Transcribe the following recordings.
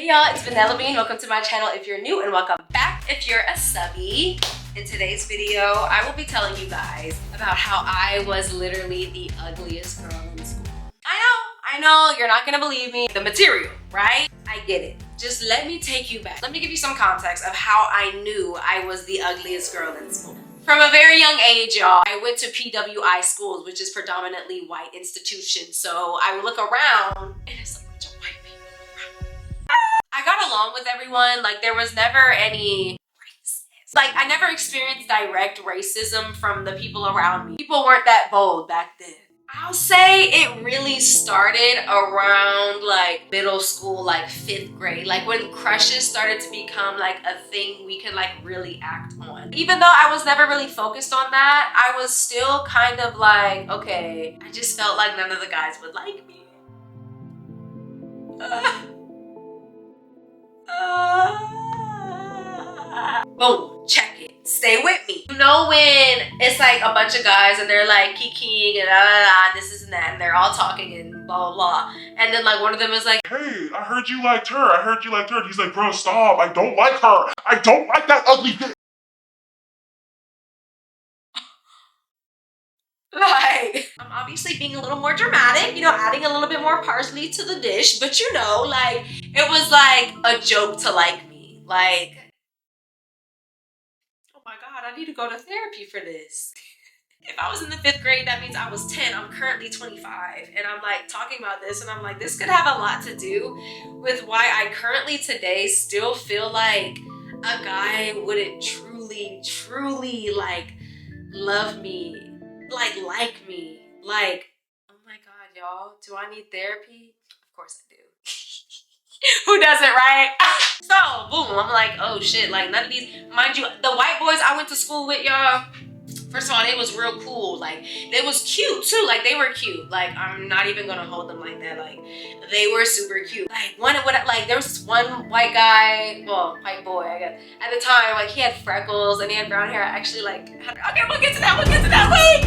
Hey y'all, it's Vanilla Bean. Welcome to my channel if you're new, and welcome back if you're a subby. In today's video, I will be telling you guys about how I was literally the ugliest girl in school. I know, you're not gonna believe me. The material, right? I get it. Just let me take you back. Let me give you some context of how I knew I was the ugliest girl in school. From a very young age, y'all, I went to PWI schools, which is predominantly white institutions. So I would look around and it's a bunch of white people around. I got along with everyone. Like, there was never any racism. Like, I never experienced direct racism from the people around me. People weren't that bold back then. I'll say it really started around like middle school, like 5th grade, like when crushes started to become like a thing we could like really act on. Even though I was never really focused on that, I was still kind of like, okay, I just felt like none of the guys would like me. Boom, check it. Stay with me. You know when it's like a bunch of guys and they're like kikiing and and this is and that, and they're all talking and blah blah blah, and then like one of them is like, hey, I heard you liked her. I heard you liked her. And he's like, bro, stop. I don't like her. I don't like that ugly bitch. like, I'm obviously being a little more dramatic, you know, adding a little bit more parsley to the dish, but you know, like, it was like a joke to like me. Like, oh my God, I need to go to therapy for this. If I was in the 5th grade, that means I was 10. I'm currently 25. And I'm like talking about this and I'm like, this could have a lot to do with why I currently today still feel like a guy wouldn't truly like love me, like me. Like, oh my God, y'all, do I need therapy? Of course I do. Who doesn't, right? So, boom, I'm like, oh shit, like none of these, mind you, the white boys I went to school with, y'all, first of all, they was real cool. Like, they was cute too. Like, they were cute. Like, I'm not even gonna hold them like that. Like, they were super cute. Like, there was this one white guy, well, white boy, I guess. At the time, like, he had freckles and he had brown hair. I actually, like, okay, we'll get to that. Wait.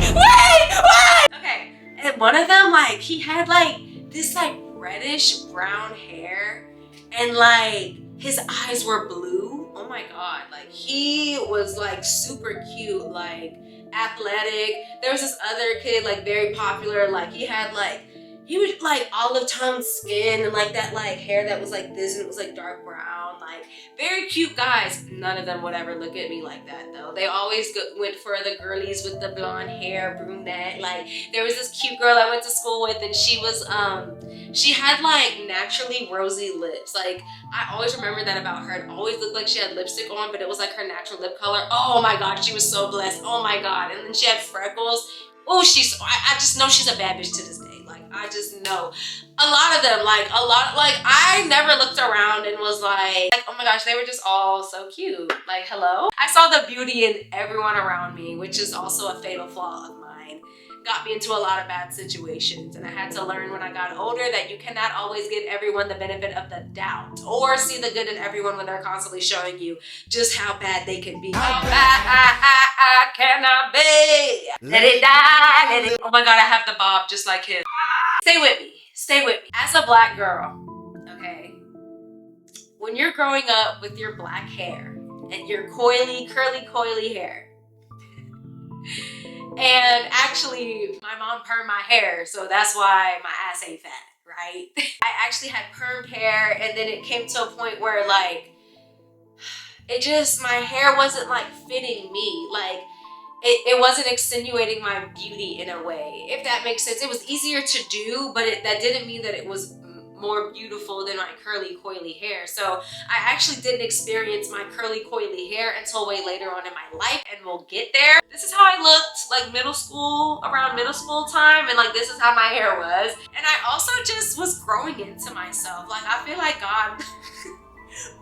Okay, and one of them, like, he had, like, this, like, reddish brown hair and, like, his eyes were blue. Oh my God, like, he was, like, super cute, like, athletic. There was this other kid, like, very popular, like, he was like olive toned skin and like that like hair that was like this and it was like dark brown, like very cute guys. None of them would ever look at me like that though. They always went for the girlies with the blonde hair, brunette. Like, there was this cute girl I went to school with and she was she had like naturally rosy lips. Like, I always remember that about her. It always looked like she had lipstick on, but it was like her natural lip color. Oh my God, she was so blessed. Oh my God. And then she had freckles. Oh, I just know she's a bad bitch to this day. Like, I just know. A lot of them, like, I never looked around and was like, oh my gosh, they were just all so cute. Like, hello? I saw the beauty in everyone around me, which is also a fatal flaw of mine. Got me into a lot of bad situations, and I had to learn when I got older that you cannot always give everyone the benefit of the doubt or see the good in everyone when they're constantly showing you just how bad they can be. How bad I cannot be. Let it die, let it. Oh my God, I have the bob just like him. Stay with me. As a black girl, okay, when you're growing up with your black hair and your curly hair, and actually, my mom permed my hair, so that's why my ass ain't fat, right? I actually had permed hair, and then it came to a point where, like, my hair wasn't, like, fitting me. Like, it wasn't extenuating my beauty in a way, if that makes sense. It was easier to do, but that didn't mean that it was more beautiful than my curly coily hair. So I actually didn't experience my curly coily hair until way later on in my life, and we'll get there. This is how I looked like around middle school time, and like this is how my hair was. And I also just was growing into myself. Like, I feel like God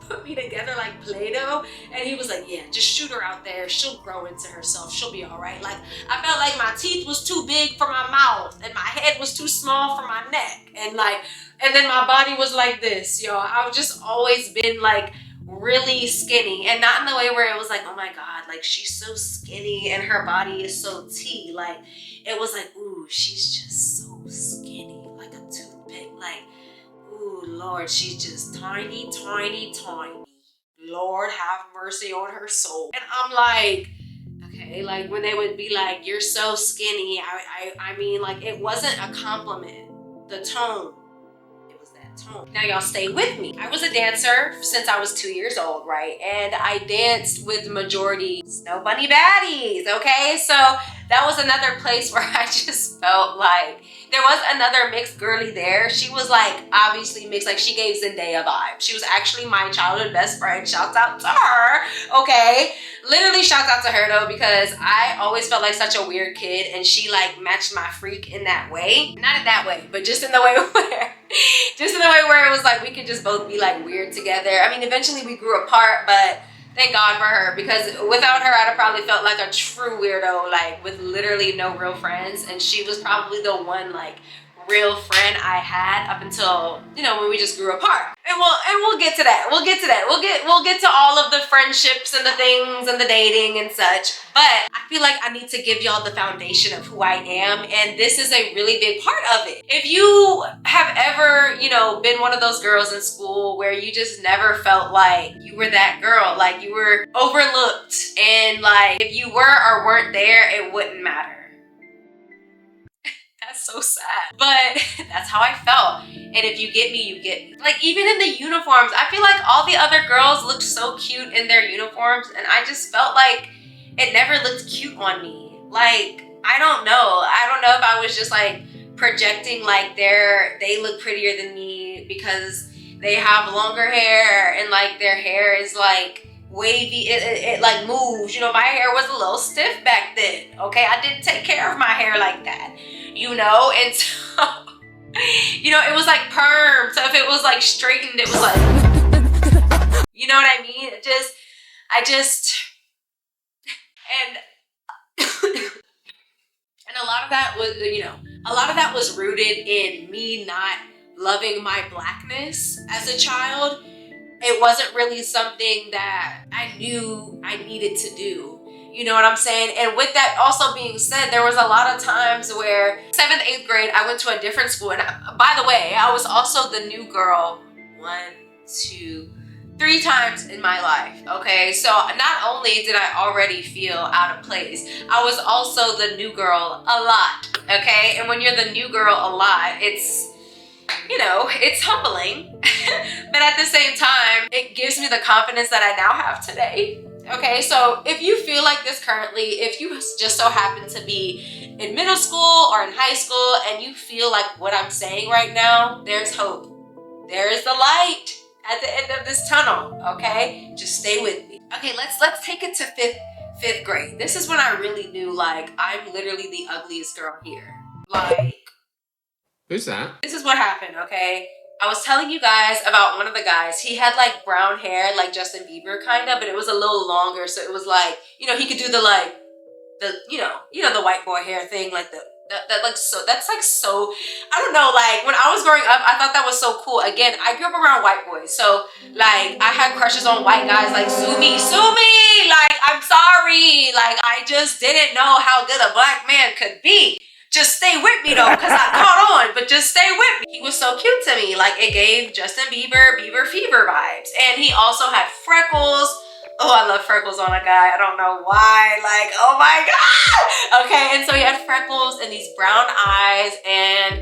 put me together like Play-Doh, and he was like, yeah, just shoot her out there, she'll grow into herself, she'll be all right. Like, I felt like my teeth was too big for my mouth and my head was too small for my neck, and then my body was like this, y'all. I've just always been like really skinny, and not in the way where it was like, oh my God, like she's so skinny and her body is so tea. Like, it was like, ooh, she's just so skinny, like a toothpick. Like, ooh, Lord, she's just tiny, tiny, tiny. Lord have mercy on her soul. And I'm like, okay, like when they would be like, you're so skinny. I mean, like it wasn't a compliment. The tone. It was that tone. Now y'all stay with me. I was a dancer since I was 2 years old, right? And I danced with the majority Snow Bunny baddies, okay? So that was another place where I just felt like there was another mixed girly there. She was like obviously mixed, like she gave Zendaya vibe. She was actually my childhood best friend. Shouts out to her, okay? Literally shouts out to her though, because I always felt like such a weird kid and she like matched my freak in that way. Not in that way, but just in the way where it was like we could just both be like weird together. I mean, eventually we grew apart, but thank God for her, because without her, I'd have probably felt like a true weirdo, like with literally no real friends. And she was probably the one like real friend I had up until, you know, when we just grew apart. And we'll get to that. We'll get to that. We'll get to all of the friendships and the things and the dating and such. But I feel like I need to give y'all the foundation of who I am, and this is a really big part of it. If you have ever, you know, been one of those girls in school where you just never felt like you were that girl, like you were overlooked, and like if you were or weren't there, it wouldn't matter. That's so sad. But that's how I felt. And if you get me, you get me. Like even in the uniforms, I feel like all the other girls looked so cute in their uniforms, and I just felt like it never looked cute on me. Like, I don't know. I don't know if I was just like projecting like they look prettier than me because they have longer hair and like their hair is like wavy, it like moves. You know, my hair was a little stiff back then, okay? I didn't take care of my hair like that, you know? And so, you know, it was like perm. So if it was like straightened, it was like, you know what I mean? And and a lot of that was, you know, a lot of that was rooted in me not loving my blackness as a child. It wasn't really something that I knew I needed to do. You know what I'm saying? And with that also being said, there was a lot of times where 7th, 8th grade, I went to a different school. And by the way, I was also the new girl 1, 2, 3 times in my life, okay? So not only did I already feel out of place, I was also the new girl a lot, okay? And when you're the new girl a lot, it's, you know, it's humbling, but at the same time, it gives me the confidence that I now have today. Okay, so if you feel like this currently, if you just so happen to be in middle school or in high school and you feel like what I'm saying right now, there's hope. There is the light at the end of this tunnel, okay? Just stay with me. Okay, let's take it to fifth grade. This is when I really knew like I'm literally the ugliest girl here. Like, who's that? this is what happened, okay? I was telling you guys about one of the guys. He had like brown hair, like Justin Bieber kind of, but it was a little longer. So it was like, you know, he could do the like, you know, the white boy hair thing, like that like so, that's like so, I don't know, like when I was growing up, I thought that was so cool. Again, I grew up around white boys. So like I had crushes on white guys like sue me, like I'm sorry. Like I just didn't know how good a black man could be. Just stay with me though, because I caught on, but just stay with me. He was so cute to me. Like it gave Justin Bieber fever vibes. And he also had freckles. Oh, I love freckles on a guy. I don't know why. Like, oh my God. Okay, and so he had freckles and these brown eyes and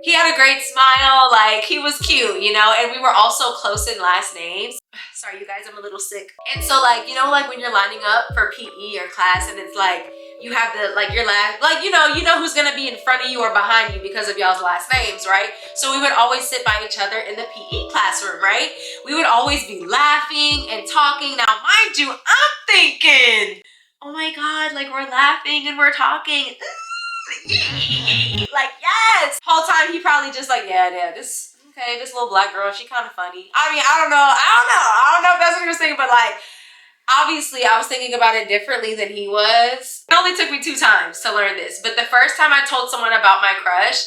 he had a great smile. Like he was cute, you know, and we were also close in last names. Sorry, you guys, I'm a little sick. And so like, you know, like when you're lining up for PE or class and it's like, you have the, like your last, like, you know who's gonna be in front of you or behind you because of y'all's last names, right? So we would always sit by each other in the PE classroom, right? We would always be laughing and talking. Now, mind you, I'm thinking, oh my God, like we're laughing and we're talking. Like, yes. Whole time he probably just like, yeah, this little black girl, she kind of funny. I mean, I don't know if that's what he was thinking, but like, obviously, I was thinking about it differently than he was. It only took me 2 times to learn this. But the first time I told someone about my crush,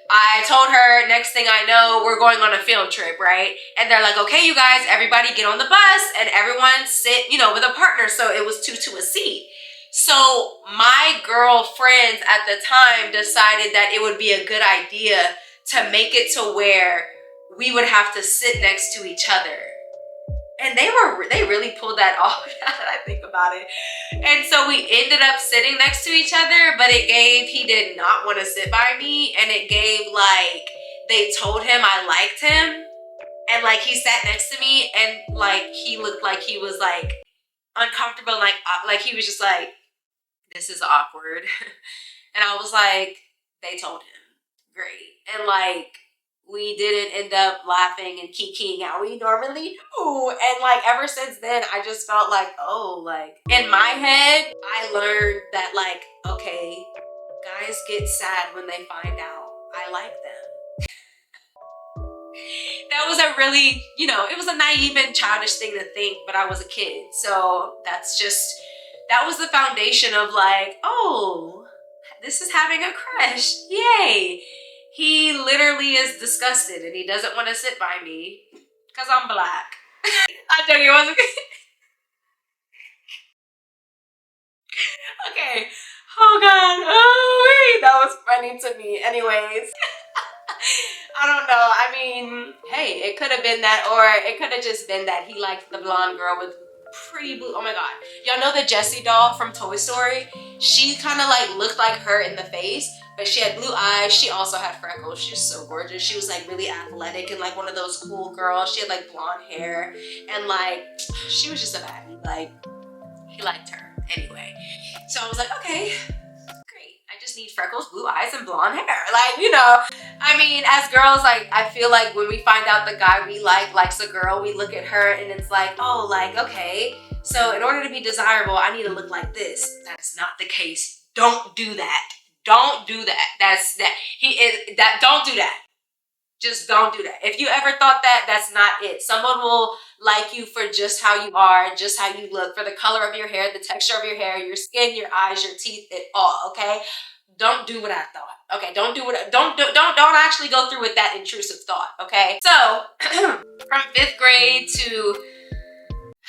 I told her, next thing I know, we're going on a field trip, right? And they're like, okay, you guys, everybody get on the bus and everyone sit, you know, with a partner. So it was 2 to a seat. So my girlfriends at the time decided that it would be a good idea to make it to where we would have to sit next to each other. And they really pulled that off now that I think about it. And so we ended up sitting next to each other, but he did not want to sit by me. And it gave like, they told him I liked him. And like, he sat next to me and like, he looked like he was like uncomfortable. Like he was just like, this is awkward. And I was like, they told him. Great. And like, we didn't end up laughing and kikiing how we normally do. And like, ever since then, I just felt like, oh, like in my head, I learned that like, okay, guys get sad when they find out I like them. That was a really, you know, it was a naive and childish thing to think, but I was a kid. So that was the foundation of like, oh, this is having a crush. Yay. He literally is disgusted and he doesn't want to sit by me because I'm black. I know he wasn't. Okay. Oh God. Oh wait, that was funny to me. Anyways. I don't know. I mean, hey, it could have been that, or it could have just been that he liked the blonde girl with pretty blue. Oh my God. Y'all know the Jessie doll from Toy Story? She kind of like looked like her in the face, but she had blue eyes. She also had freckles. She was so gorgeous. She was like really athletic and like one of those cool girls. She had like blonde hair and like, she was just a baddie. Like, he liked her anyway. So I was like, okay, great. I just need freckles, blue eyes, and blonde hair. Like, you know, I mean, as girls, like, I feel like when we find out the guy we likes a girl, we look at her and it's like, oh, like, okay, so in order to be desirable, I need to look like this. That's not the case. Don't do that. Don't do that. Don't do that. Just don't do that. If you ever thought that, that's not it. Someone will like you for just how you are, just how you look, for the color of your hair, the texture of your hair, your skin, your eyes, your teeth, it all, okay? Don't do what I thought. Okay, don't actually go through with that intrusive thought, okay? So, from 5th grade to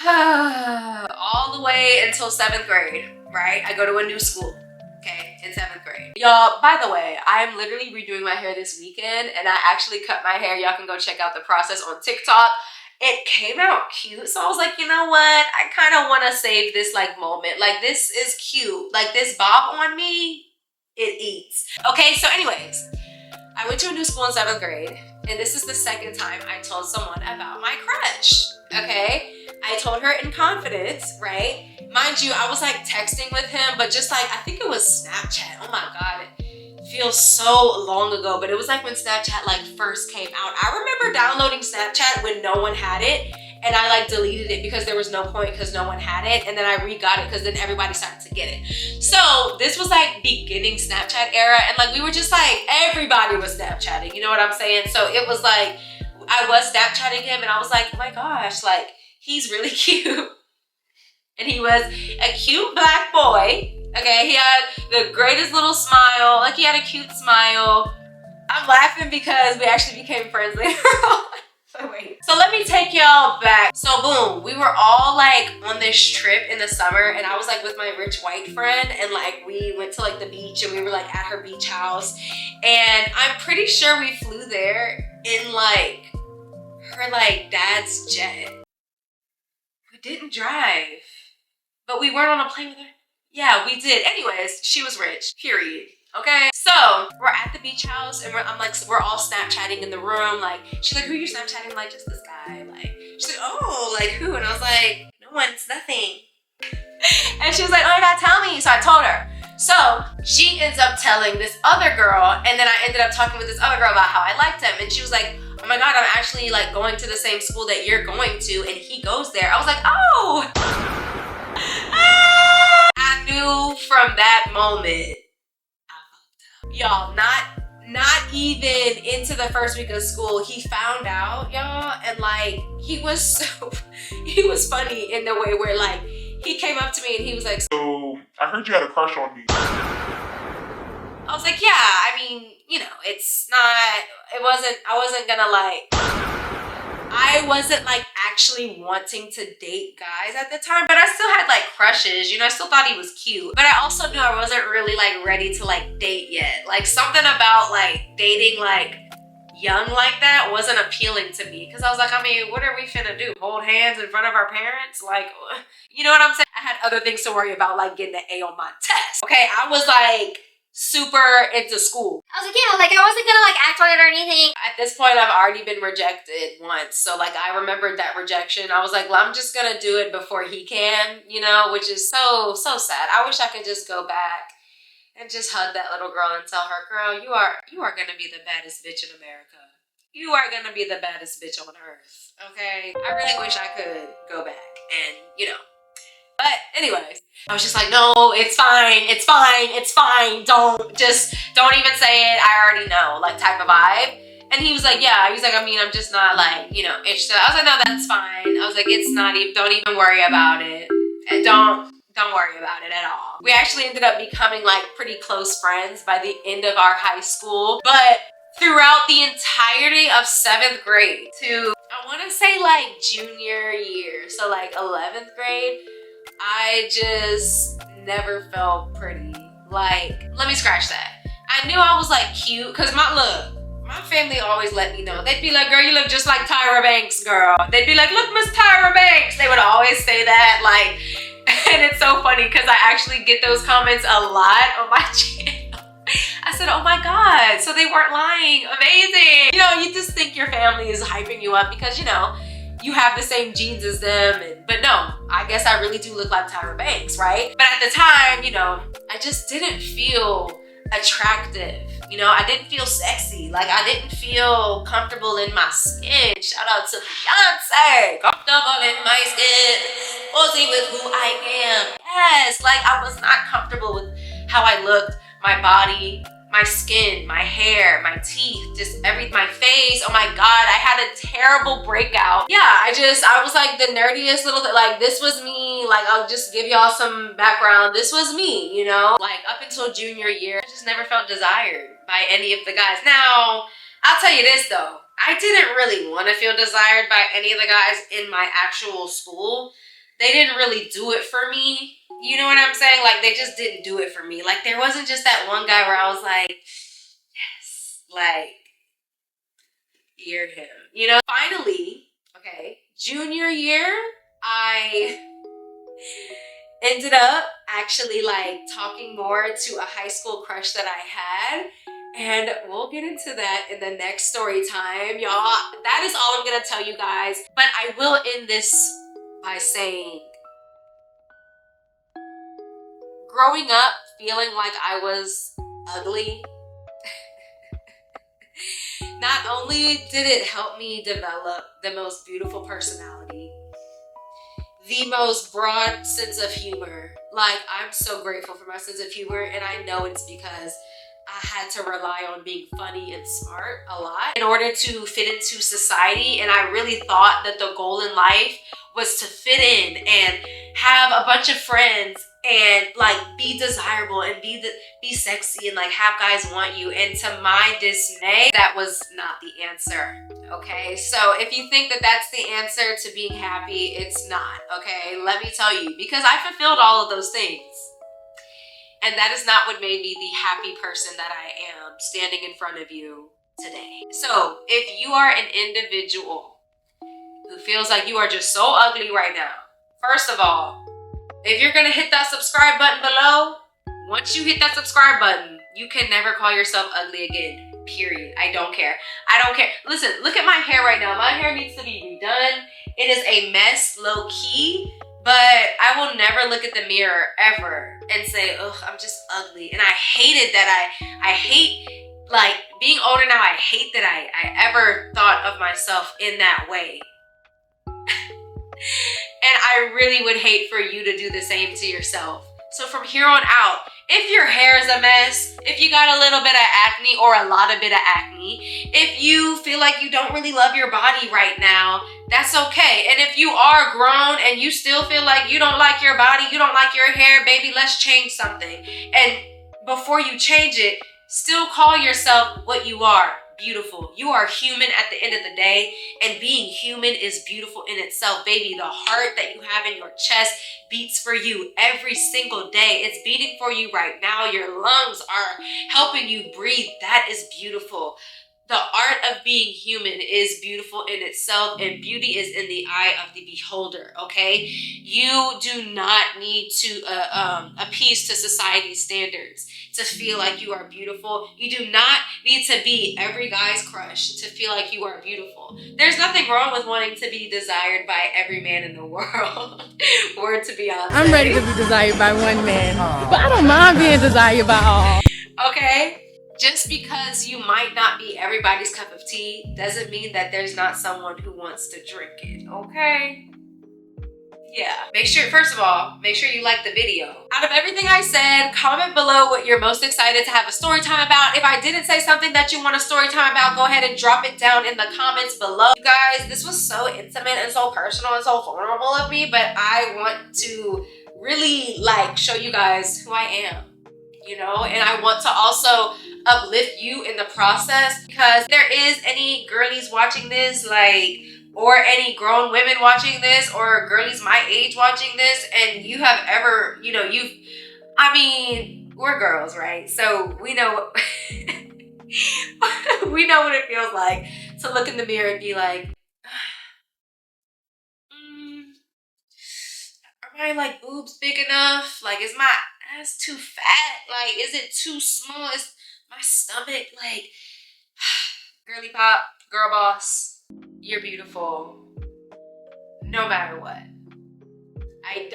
all the way until 7th grade, right? I go to a new school. Okay, in 7th grade. Y'all, by the way, I am literally redoing my hair this weekend and I actually cut my hair. Y'all can go check out the process on TikTok. It came out cute. So I was like, you know what? I kind of want to save this like moment. Like, this is cute. Like, this bob on me, it eats. Okay, so anyways, I went to a new school in 7th grade and this is the second time I told someone about my crush, okay? I told her in confidence, right? Mind you, I was like texting with him, but just like, I think it was Snapchat. Oh my God, it feels so long ago, but it was like when Snapchat like first came out. I remember downloading Snapchat when no one had it and I like deleted it because there was no point because no one had it. And then I re-got it because then everybody started to get it. So this was like beginning Snapchat era. And like, we were just like, everybody was Snapchatting, you know what I'm saying? So it was like, I was Snapchatting him and I was like, oh my gosh, like, he's really cute. And he was a cute black boy. Okay, he had the greatest little smile. Like, he had a cute smile. I'm laughing because we actually became friends later on. So let me take y'all back. So boom, we were all like on this trip in the summer and I was like with my rich white friend and like we went to like the beach and we were like at her beach house. And I'm pretty sure we flew there in like her like dad's jet. We didn't drive, but we weren't on a plane with her. Yeah, we did. Anyways, she was rich, period. Okay, so we're at the beach house and we're all Snapchatting in the room. Like, she's like, who are you Snapchatting? I'm like, just this guy. Like, she's like, oh, like who? And I was like, no one, it's nothing. And she was like, oh my God, tell me. So I told her. So she ends up telling this other girl, and then I ended up talking with this other girl about how I liked him. And she was like, oh my God, I'm actually like going to the same school that you're going to, and he goes there. I was like, oh. I knew from that moment. Y'all, not even into the first week of school, he found out, y'all, and like he was funny in the way where like he came up to me and he was like, so I heard you had a crush on me. I was like, yeah, I mean, you know, I wasn't like actually wanting to date guys at the time, but I still had like crushes, you know, I still thought he was cute, but I also knew I wasn't really like ready to like date yet. Like something about like dating like young like that wasn't appealing to me. Because I was like, I mean, what are we finna do? Hold hands in front of our parents? Like, you know what I'm saying? I had other things to worry about, like getting an A on my test. Okay, I was like super into school. I was like, yeah, like I wasn't gonna like act on it or anything. At this point, I've already been rejected once. So like I remembered that rejection. I was like, well, I'm just gonna do it before he can, you know, which is so sad. I wish I could just go back and just hug that little girl and tell her, girl, you are gonna be the baddest bitch in America. You are gonna be the baddest bitch on earth. Okay? I really wish I could go back and, you know. But anyways, I was just like, no, it's fine, it's fine, it's fine. Don't even say it. I already know, like type of vibe. And he was like, yeah. He was like, I mean, I'm just not like, you know, interested. I was like, no, that's fine. I was like, it's not even, don't even worry about it. And don't worry about it at all. We actually ended up becoming like pretty close friends by the end of our high school. But throughout the entirety of 7th grade to, I want to say like junior year, so like 11th grade, I just never felt pretty. Like, let me scratch that. I knew I was like cute because my family always let me know. They'd be like, girl, you look just like Tyra Banks, girl. They'd be like, look, Miss Tyra Banks. They would always say that, like, and it's so funny because I actually get those comments a lot on my channel. I said, oh my God, so they weren't lying. Amazing. You know, you just think your family is hyping you up because, you know, you have the same genes as them. But no, I guess I really do look like Tyra Banks, right? But at the time, you know, I just didn't feel attractive. You know, I didn't feel sexy. Like, I didn't feel comfortable in my skin. Shout out to Beyonce. Comfortable in my skin. Posing with who I am. Yes, like, I was not comfortable with how I looked, my body, my skin, my hair, my teeth, just my face. Oh my God, I had a terrible breakout. Yeah, I was like the nerdiest little thing. Like, this was me. Like, I'll just give y'all some background. This was me, you know? Like, up until junior year, I just never felt desired by any of the guys. Now, I'll tell you this though. I didn't really want to feel desired by any of the guys in my actual school. They didn't really do it for me. You know what I'm saying? Like, they just didn't do it for me. Like, there wasn't just that one guy where I was like, yes, like, you're him. You know, finally, okay, junior year, I ended up actually like talking more to a high school crush that I had. And we'll get into that in the next story time, y'all. That is all I'm gonna tell you guys. But I will end this by saying, growing up feeling like I was ugly, not only did it help me develop the most beautiful personality, the most broad sense of humor. Like, I'm so grateful for my sense of humor, and I know it's because I had to rely on being funny and smart a lot in order to fit into society. And I really thought that the goal in life was to fit in and have a bunch of friends and like be desirable and be sexy and like have guys want you. And to my dismay, that was not the answer. Okay, so if you think that that's the answer to being happy, it's not. Okay, let me tell you, because I fulfilled all of those things. And that is not what made me the happy person that I am standing in front of you today. So if you are an individual who feels like you are just so ugly right now, first of all, if you're gonna hit that subscribe button below, once you hit that subscribe button, you can never call yourself ugly again, period. I don't care. I don't care. Listen, look at my hair right now. My hair needs to be redone. It is a mess, low key. But I will never look at the mirror ever and say, ugh, I'm just ugly. And I hated that. I hate, like, being older now, I hate that I ever thought of myself in that way. And I really would hate for you to do the same to yourself. So from here on out, if your hair is a mess, if you got a little bit of acne or a lot of bit of acne, if you feel like you don't really love your body right now, that's okay. And if you are grown and you still feel like you don't like your body, you don't like your hair, baby, let's change something. And before you change it, still call yourself what you are. Beautiful. You are human at the end of the day, and being human is beautiful in itself, baby. The heart that you have in your chest beats for you every single day. It's beating for you right now. Your lungs are helping you breathe. That is beautiful. The art of being human is beautiful in itself, and beauty is in the eye of the beholder, okay? You do not need to appease to society's standards to feel like you are beautiful. You do not need to be every guy's crush to feel like you are beautiful. There's nothing wrong with wanting to be desired by every man in the world. Word to Beyonce. I'm ready to be desired by one man, but I don't mind being desired by all. Okay? Just because you might not be everybody's cup of tea doesn't mean that there's not someone who wants to drink it, okay? Yeah. Make sure, first of all, make sure you like the video. Out of everything I said, comment below what you're most excited to have a story time about. If I didn't say something that you want a story time about, go ahead and drop it down in the comments below. You guys, this was so intimate and so personal and so vulnerable of me, but I want to really like show you guys who I am, you know? And I want to also uplift you in the process, because there is any girlies watching this, like, or any grown women watching this, or girlies my age watching this, and you have ever, you know, I mean, we're girls, right? So we know we know what it feels like to look in the mirror and be like, are my like boobs big enough? Like, is my ass too fat? Like, is it too small? Is my stomach like, girly pop, girl boss, you're beautiful no matter what. I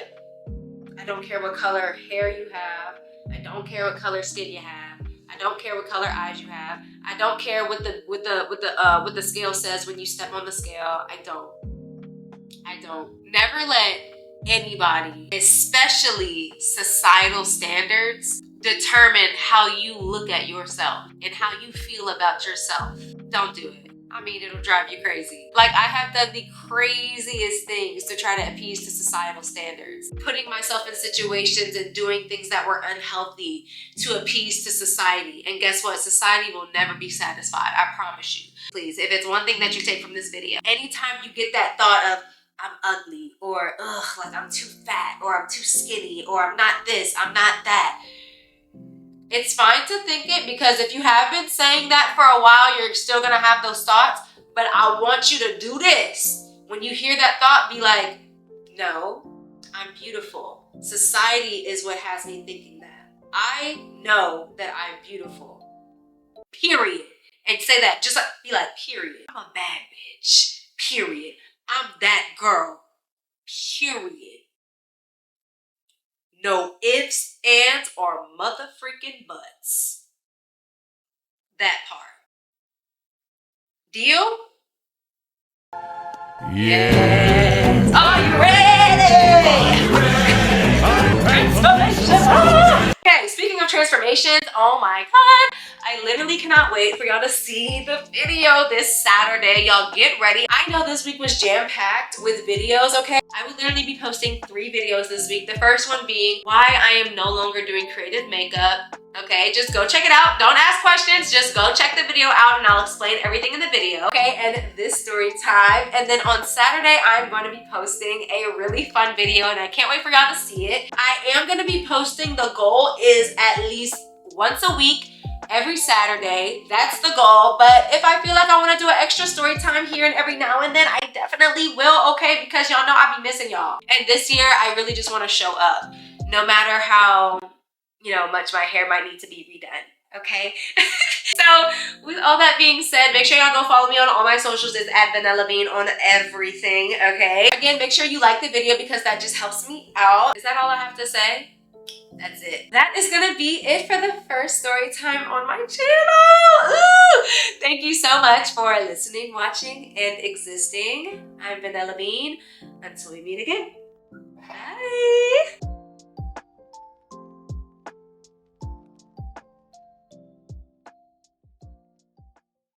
don't care what color hair you have. I don't care what color skin you have. I don't care what color eyes you have. I don't care what the scale says when you step on the scale. I don't. Never let anybody, especially societal standards, determine how you look at yourself and how you feel about yourself. Don't do it. I mean, it'll drive you crazy. Like, I have done the craziest things to try to appease to societal standards. Putting myself in situations and doing things that were unhealthy to appease to society. And guess what? Society will never be satisfied. I promise you. Please, if it's one thing that you take from this video, anytime you get that thought of, I'm ugly, or ugh, like I'm too fat, or I'm too skinny, or I'm not this, I'm not that. It's fine to think it, because if you have been saying that for a while, you're still gonna have those thoughts. But I want you to do this. When you hear that thought, be like, no, I'm beautiful. Society is what has me thinking that. I know that I'm beautiful. Period. And say that, just like, be like, period. I'm a bad bitch. Period. I'm that girl. Period. No ifs, ands, or mother freaking buts. That part. Deal? Yes. Are you ready? Okay, speaking of transformations, oh my god, I literally cannot wait for y'all to see the video this Saturday. Y'all get ready. I know this week was jam-packed with videos, okay? I will literally be posting 3 videos this week. The first one being why I am no longer doing creative makeup. Okay, just go check it out. Don't ask questions, just go check the video out and I'll explain everything in the video. Okay, and this story time. And then on Saturday, I'm going to be posting a really fun video and I can't wait for y'all to see it. I am going to be posting, the goal is at least once a week, every Saturday. That's the goal. But if I feel like I want to do an extra story time here and every now and then, I definitely will, okay? Because y'all know I be missing y'all. And this year, I really just want to show up. No matter how, you know, much my hair might need to be redone, okay? So with all that being said, make sure y'all go follow me on all my socials. It's at Vanilla Bean on everything, okay? Again, make sure you like the video because that just helps me out. Is that all I have to say? That's it. That is gonna be it for the first story time on my channel. Ooh! Thank you so much for listening, watching, and existing. I'm Vanilla Bean. Until we meet again. Bye.